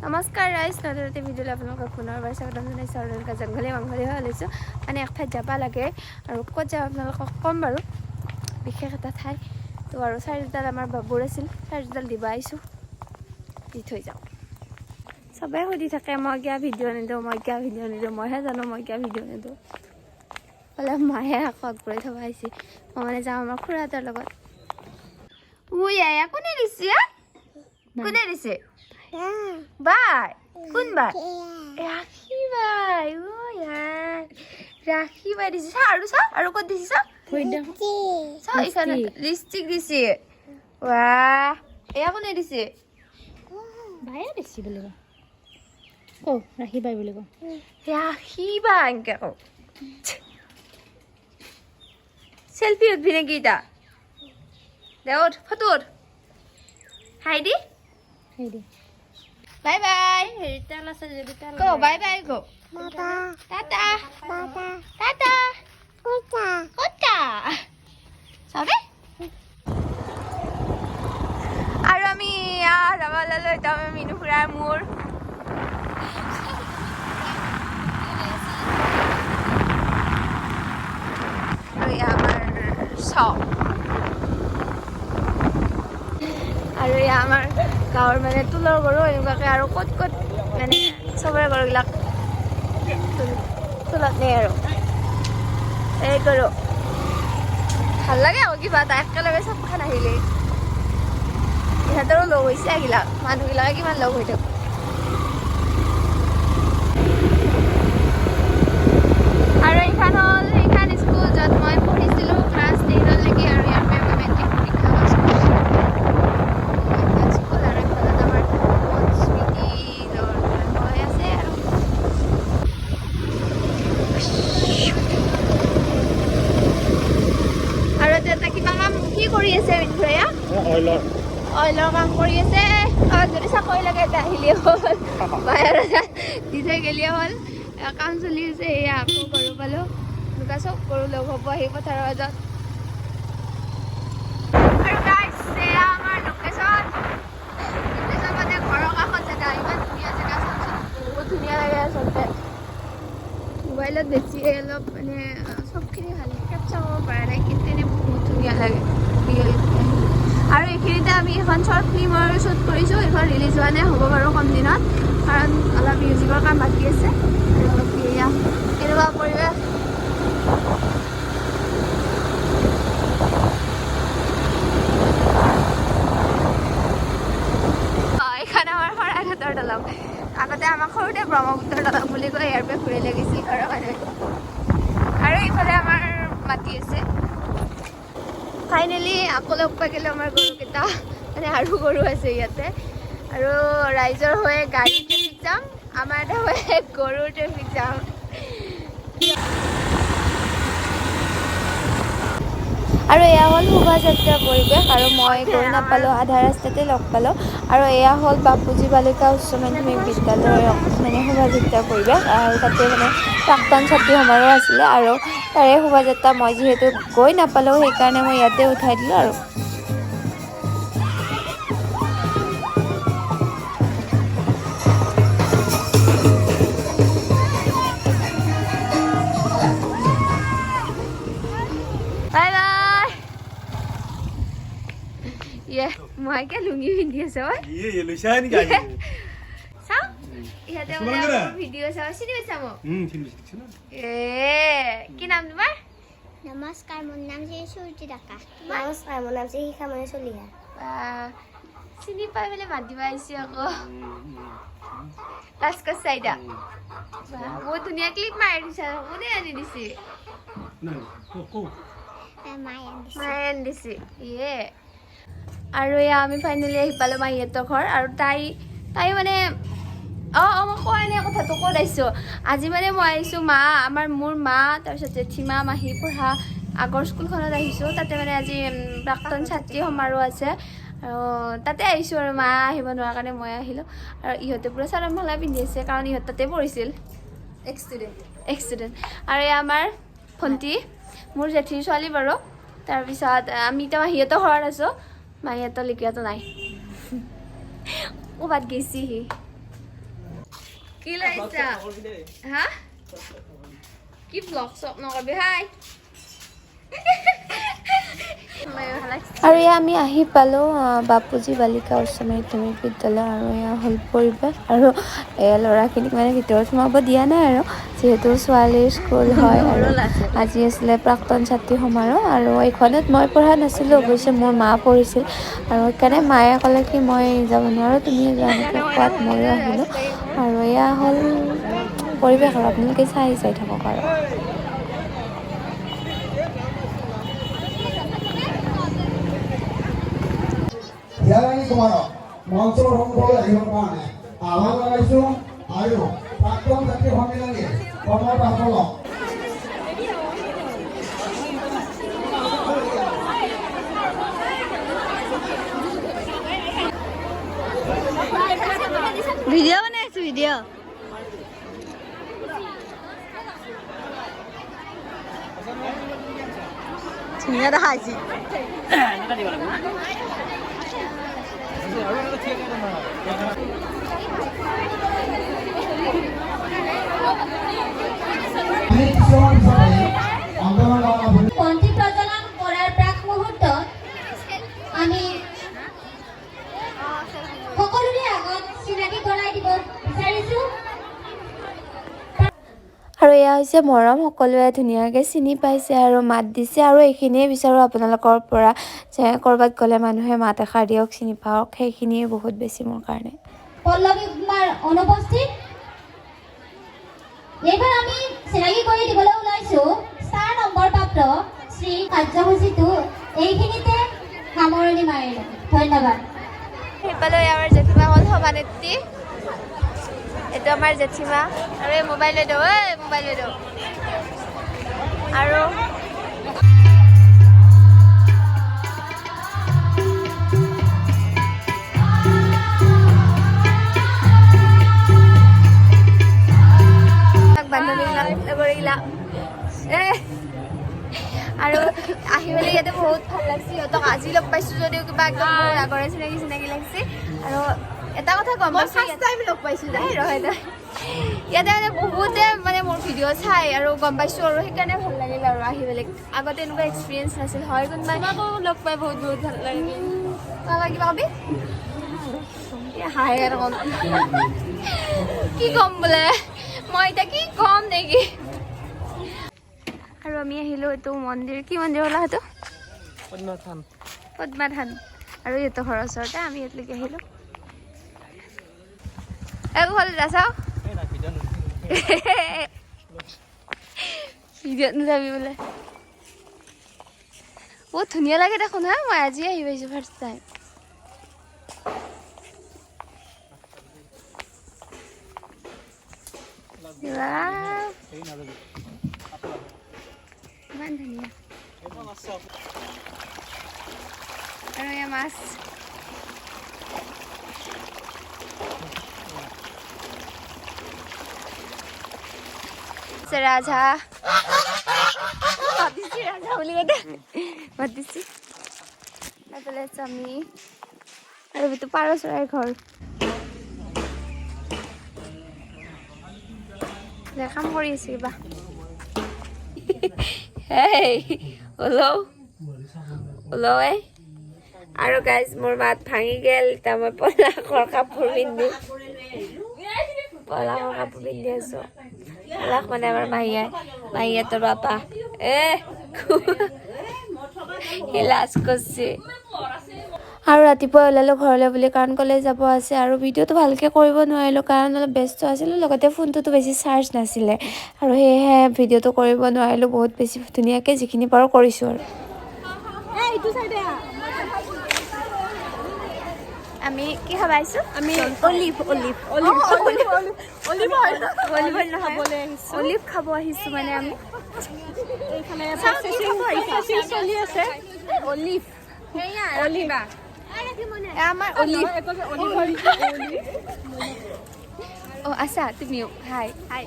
নমস্কাৰ ৰাইজ, নতুনতে ভিডিঅ'লৈ আপোনালোকক পুনৰবাৰ স্বাগতম জনাইছোঁ। আৰু জংঘলে মাংঘলে হৈ লৈছোঁ মানে এক ঠাইত যাব লাগে আৰু ক'ত যাওঁ আপোনালোকক ক'ম বাৰু, বিশেষ এটা ঠাই তো। আৰু চাৰ্জডাল আমাৰ বাবুৰ আছিল, চাৰ্জডাল দিব আহিছোঁ, দি থৈ যাওঁ। চবেই সুধি থাকে মই কিয় ভিডিঅ' নিদিওঁ, মইহে জানো মই কিয় ভিডিঅ' নিদিওঁ। বোলে মায়ে আকৌ আগবঢ়াই থব আহিছে, মই মানে যাওঁ আমাৰ খুৰাহঁতৰ লগত। কোনে দিছে? কোনে দিছে? বাই কোন বাই? ৰাখি বাই। ৰাখি বাই দিছে। আৰু ক'ত দিছে? লিপষ্টিক দিছে। ৱাহ, এয়া কোনে দিছে? বায়ে দিছে বুলি কওঁ, ৰাখি বাই বুলি কওঁ। ৰাখি বাই এনেকৈ কওঁ। চেল্ফি উঠবি নেকি এতিয়া? দে উঠ, ফটো উঠ। হাই দি বাই বাই। হেৰি তেল আছে যদি তেল কো, বাই বাই কো। টাটা টাটা টাটা চাবি। আৰু আমি যাব ওলালো। এতিয়া আমি মিনু খুৰাৰ মোৰ আৰু এয়া আমাৰ আৰু এয়া আমাৰ গাঁৱৰ মানে তুলৰ গৰু এনেকুৱাকৈ আৰু ক'ত মানে চবৰে গৰুবিলাক তুলত নিয়ে আৰু এই গৰু ভাল লাগে আকৌ কিবা এটা একেলগে চবখন আহিলে। ইহঁতৰো লগ হৈছে এইবিলাক, মানুহবিলাকে কিমান লগ হৈ থাকে। আৰু এইখন হ'ল সেইখন স্কুল য'ত মই পঢ়িছিলোঁ ক্লাছ 10লৈকে। আৰু ইয়াৰ পৰা মই মেট্ৰিক পৰীক্ষা পাছ কৰিছোঁ। স্কুল আৰু এইফালে আমাৰ স্মৃতিৰ হৈ আছে আৰু এটা কিবা কাম কি কৰি আছে মিনখুৰায়া? অইলৰ কাম কৰি আছে। যদি চাকৰি লাগে এতিয়া আহিলেই হ'ল, দি থৈ গেলিয়ে হ'ল। কাম চলি আছে। এয়া আকৌ গৰু পালোঁ, এনেকুৱা চব গৰু লগ হ'ব আহি পথাৰৰ মাজত। আৰু গাইজ এয়া আমাৰ লোকেশ্যন মানে ঘৰৰ কাষত জেগা, ইমান ধুনীয়া জেগা চাওকচোন, বহুত ধুনীয়া লাগে আচলতে। মোবাইলত বেছি অলপ মানে চবখিনি ভালকৈ কেপচাৰ কৰিব পৰা নাই, কিন্তু এনেই বহুত ধুনীয়া লাগে। আৰু এইখিনিতে আমি এখন শ্বৰ্ট ফিল্মৰ শ্বুট কৰিছোঁ। এইখন ৰিলিজ হোৱা নাই, হ'ব বাৰু কম দিনত, কাৰণ অলপ মিউজিকৰ কাম বাকী আছে। এয়া এনেকুৱা পৰিৱেশ। এইখন আমাৰ শৰাইঘাটৰ দলং। আগতে আমাক সৰুতে ব্ৰহ্মপুত্ৰৰ দলং বুলি কয়, ইয়াৰ পৰা ঘূৰি লাগিছিল ঘৰৰ মানুহে। আৰু এইফালে আমাৰ মাটি আছে। ফাইনেলি আকৌ লগ পাই গ'লোঁ আমাৰ গৰুকেইটা, মানে আৰু গৰু আছে ইয়াতে। আৰু ৰাইজৰ হৈ গাড়ী ট্ৰেফিক জাম, আমাৰ হৈ গৰুৰ ট্ৰেফিক জাম। আৰু এয়া হ'ল শোভাযাত্ৰাৰ পৰিৱেশ। আৰু মই গৈ নাপালোঁ, আধা ৰাস্তাতে লগ পালোঁ। আৰু এয়া হ'ল বাপুজী বালিকা উচ্চ মাধ্যমিক বিদ্যালয়ৰ মানে শোভাযাত্ৰাৰ পৰিৱেশ। আৰু তাতে মানে প্ৰাক্তন ছাত্ৰী সমাৰোহ আছিলে, আৰু তাৰে শোভাযাত্ৰা মই যিহেতু গৈ নাপালোঁ, সেইকাৰণে মই ইয়াতে উঠাই দিলোঁ। আৰু বাই বাই। মই কে লুঙি পিন্ধি আছো চাওঁ। ইহঁতে ভিডিঅ' চাওঁ, চিনি পাইছা মোক? কি নাম তোমাৰ? নমস্কাৰ, মোৰ নাম জয়তি ডেকা। নমস্কাৰ, মোৰ নাম শিখামণি চলিহা। চিনি পাই পেলাই মাত দিব আহিছোঁ আকৌ। লাজ কৰিছা এতিয়া? বহুত ধুনীয়া ক্লিপ মাৰি দিছা। কোনে আনি দিছে? মায়ে আনি দিছে। আৰু এয়া আমি ফাইনেলি আহি পালোঁ মাহীহঁতৰ ঘৰ। আৰু তাই মানে মই কোৱাই নাই কথাটো, ক'ত আহিছোঁ আজি। মানে মই আহিছোঁ মোৰ মা, তাৰপিছত জেঠীমা, মাহী পঢ়া আগৰ স্কুলখনত আহিছোঁ। তাতে মানে আজি প্ৰাক্তন ছাত্ৰী সমাৰোহ আছে, আৰু তাতে আহিছোঁ। আৰু মা আহিব নোৱাৰা কাৰণে মই আহিলোঁ। আৰু ইহঁতে পুৰা চাদৰ মেখেলা পিন্ধি আছে, কাৰণ ইহঁত তাতে পঢ়িছিল, এক্সিডেণ্ট। আৰু এয়া আমাৰ ভণ্টি, মোৰ জেঠীৰ ছোৱালী বাৰু। তাৰপিছত আমি এতিয়া মাহীহঁতৰ ঘৰত আছোঁ, মাহীহঁতৰ লিকিয়াতো নাই, ক'ৰবাত গৈছি সি। কি লৈছা হা কি ব্লগ চপ নকবি হাই আৰু এয়া আমি আহি পালোঁ বাপুজী বালিকা উচ্চ মাধ্যমিক বিদ্যালয় আৰু এয়া হ'ল পৰিৱেশ আৰু এয়া ল'ৰাখিনিক মানে ভিতৰত সোমাব দিয়া নাই আৰু যিহেতু ছোৱালীৰ স্কুল হয় আৰু আজি আছিলে প্ৰাক্তন ছাত্ৰী সমাৰোহ আৰু এইখনত মই পঢ়া নাছিলোঁ অৱশ্যে মোৰ মা পঢ়িছিল আৰু সেইকাৰণে মায়ে ক'লে কি মই যাব নোৱাৰোঁ তুমি যোৱা এনেকৈ কোৱাত ময়ো আহিলোঁ আৰু এয়া হ'ল পৰিৱেশ আৰু আপোনালোকে চাই থাকক আৰু হিয়াৰাণী কুমাৰক মঞ্চৰ সন্মুখলৈ আহিবৰ কাৰণে আহ্বান জনাইছোঁ আৰু প্ৰাক্তন ছাত্ৰী সন্মিলনীৰ কৰ্মকৰ্তাসকলক ভিডিঅ' বনাইছোঁ ভিডিঅ' ধুনীয়া দেখাইছে পন্থী প্ৰজনন কৰাৰ প্ৰাক মুহূৰ্তত আমি সকলোৰে আগত চিনাকি কৰাই দিব বিচাৰিছোঁ। আৰু এয়া হৈছে মৰম সকলোৱে ধুনীয়াকৈ চিনি পাইছে আৰু মাত দিছে আৰু এইখিনিয়ে বিচাৰোঁ আপোনালোকৰ পৰা যে ক'ৰবাত গ'লে মানুহে মাত এষাৰ দিয়ক চিনি পাওক সেইখিনিয়ে বহুত বেছি মোৰ কাৰণে পল্লৱী কুমাৰ অনুপস্থিত এইবাৰ আমি চিনাকি কৰি দিবলৈ ওলাইছোঁ ষ্টাৰ নম্বৰ প্ৰাপ্ত শ্ৰী কাৰ্যসূচীটো এইখিনিতে সামৰণি মাৰিলোঁ ধন্যবাদ। সেইফালে আমাৰ জেঠীমা হ'ল সভানেত্ৰী এইটো আমাৰ জেঠীমা আৰু এই মোবাইল লৈ দিওঁ মোবাইল লৈ দিওঁ আৰু বান্ধৱীবিলাক লগৰীবিলাক আৰু আহি মেলি ইয়াতে বহুত ভাল লাগিছে সিহঁতক আজি লগ পাইছোঁ যদিও কিবা একদম বহুত আগৰে চিনাকি লাগিছে আৰু এটা কথা গম পাইছোঁ লগ পাইছোঁ ইয়াতে মানে বহুতে মানে মোৰ ভিডিঅ' চাই আৰু গম পাইছোঁ আৰু সেইকাৰণে ভাল লাগিল আৰু আহি মেলি আগতে এনেকুৱা এক্সপিৰিয়েঞ্চ নাছিল হয় কোনোবাই লগ পাই বহুত ভাল লাগিল কিবা কবি হাই আৰু কম কি ক'ম বোলে মই এতিয়া কি ক'ম নেকি আৰু আমি আহিলোঁ এইটো মন্দিৰ কি মন্দিৰ হ'লা সেইটো পদ্মা থান আৰু ইহঁতৰ ঘৰৰ ওচৰতে আমি ইয়ালৈকে আহিলোঁ একো হ'ল চাওঁ ভিডিঅ'ত নাযাবি বোলে বহুত ধুনীয়া লাগে দেখোন হা মই আজি আহি পাইছোঁ ফাৰ্ষ্ট টাইম ইমান ধুনীয়া আৰু এয়া মাছ ৰাজা মাতিছি ৰাজা বুলি কওঁতে মাতিছি এইফালে আমি আৰু এইটো পাৰ চৰাইৰ ঘৰ কাম কৰি আছে কিবা ওলো আৰু গাইজ মোৰ মাত ভাঙি গেল এতিয়া মই পলাশৰ কাপোৰ পিন্ধি আছো পলাশ মানে আমাৰ মাহীহঁতৰ বাপা সি লাজ কৰিছে আৰু ৰাতিপুৱা ওলালোঁ ঘৰলৈ বুলি কাৰণ কলেজ যাব আছে আৰু ভিডিঅ'টো ভালকৈ কৰিব নোৱাৰিলোঁ কাৰণ অলপ ব্যস্ত আছিলোঁ লগতে ফোনটোতো বেছি চাৰ্জ নাছিলে আৰু সেয়েহে ভিডিঅ'টো কৰিব নোৱাৰিলোঁ বহুত বেছি ধুনীয়াকৈ যিখিনি পাৰোঁ কৰিছোঁ আৰু আমি কি খাব আহিছোঁ আমি অলিভ খাব আহিছোঁ মানে আমি আমাৰ অলিভ অ' আছা তুমিও হাই হাই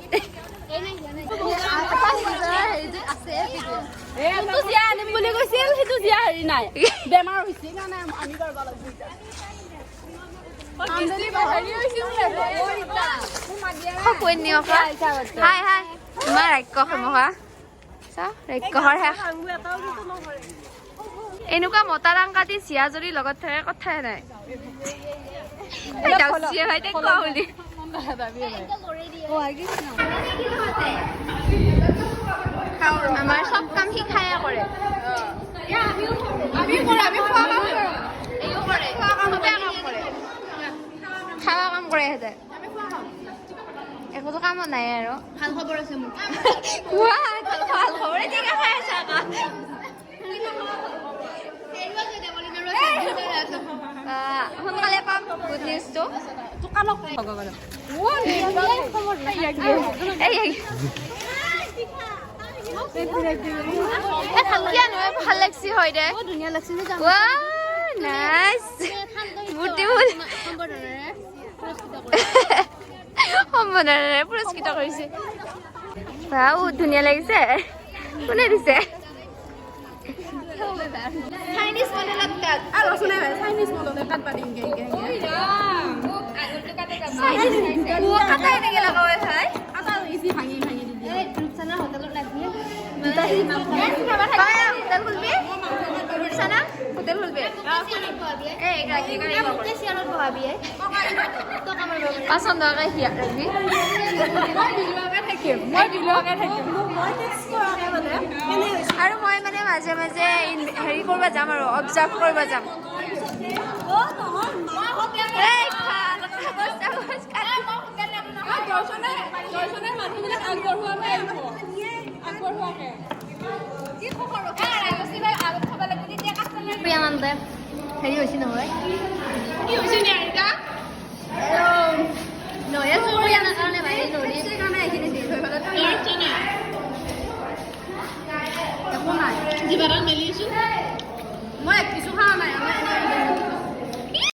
আনিম বুলি কৈছিল সেইটো জীয়া হেৰি নাই বেমাৰ হৈছে কৈ নিয়কা হাই হাই ইমান ৰাক্ষস মহা চা ৰাক্ষসৰ শেষ এনেকুৱা মতা ৰাং কাটি চিয়া যদি লগত থাকে কথাই নাই আমাৰ চব কাম সি খায়া কৰে খাৱা কাম কৰে সিহঁতে একোতো কামত নাই আৰু ভাল খবৰ আছে মোৰ ভাল খবৰ ঠিক আছে সোনকালে পাম গুড নিউজটো ভাল লাগছি হয় দে ধুনীয়া লাগছে সম্বৰ্ধনাৰে পুৰস্কৃত কৰিছে বহুত ধুনীয়া লাগিছে কোনে দিছে চাইনিজ মডেলত কাট আৰু শুনে চাইনিজ মডেলত কাট পাদিম গে ও কাটাই নেকি লগাও ভাই কাটা ইজি ভাঙি ভাঙি দি এই রূপসানা হোটেলত লাগি হোটেল খুলবি রূপসানা হোটেল খুলবি এই গাড়ি গাড়ি মোকে সিয়ালত বহাবি তো কামৰ বাবে পছন্দ হয় হিয়া ৰাখবি মই বিলুৱাকে থাকিম মই টেক্স কৰাকে মানে আৰু মই মানে মাজে মাজে হেৰি কৰিব যাম আৰু অবজাৰ্ভ কৰিব যাম হেৰি হৈছে নহয় কি হৈছে নিয়াৰিকা নয়া চুৰিয়ানা কাৰণে ভাই নৰি কাৰণে এইখিনি দি থৈ পেলাই একো নাই জিবাৰান মেলিছো মই কিছু